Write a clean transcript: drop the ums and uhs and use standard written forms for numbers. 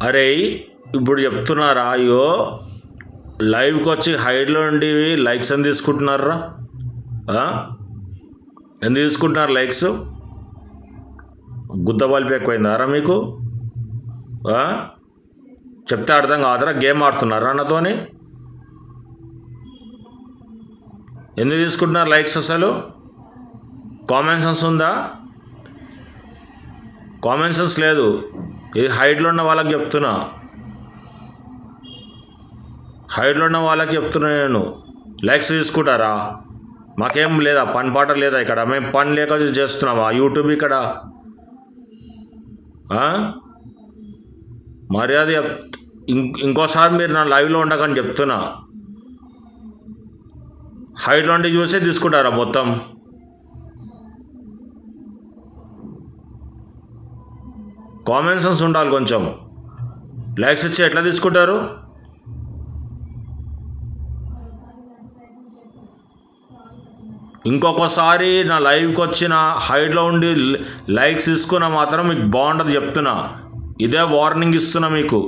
అరే ఇప్పుడు చెప్తున్నారా? అయ్యో, లైవ్కి వచ్చి హైడ్లో ఉండి లైక్స్ అని తీసుకుంటున్నారా? ఎందుకు తీసుకుంటున్నారు లైక్స్? గుద్దబల్పు ఎక్కువైందారా మీకు? చెప్తే అర్థం కాదురా? గేమ్ ఆడుతున్నారా నాతోని? ఎందుకు తీసుకుంటున్నారు లైక్స్? అసలు కామన్ సెన్స్ ఉందా? కామన్ సెన్స్ లేదు. ఇది హైట్లో ఉన్న వాళ్ళకి చెప్తున్నా, హైట్లో ఉన్న వాళ్ళకి చెప్తున్నా నేను. లైక్స్ తీసుకుంటారా? మాకేం లేదా? పని పాట లేదా ఇక్కడ? మేము పని లేక చేస్తున్నామా యూట్యూబ్ ఇక్కడ? మర్యాద ఇంకోసారి మీరు నా లైవ్లో ఉండకని చెప్తున్నా. హైట్లో ఉండి చూసే తీసుకుంటారా మొత్తం? కామన్ సెన్స్ ఉండాలి కొంచెం. లైక్స్ ఇచ్చి ఎట్లా తీసుకుంటారు? ఇంకొకసారి నా లైవ్కి వచ్చిన హైట్లో ఉండి లైక్స్ తీసుకున్నా మాత్రం మీకు బాగుంటుంది చెప్తున్నా. ఇదే వార్నింగ్ ఇస్తున్నా మీకు.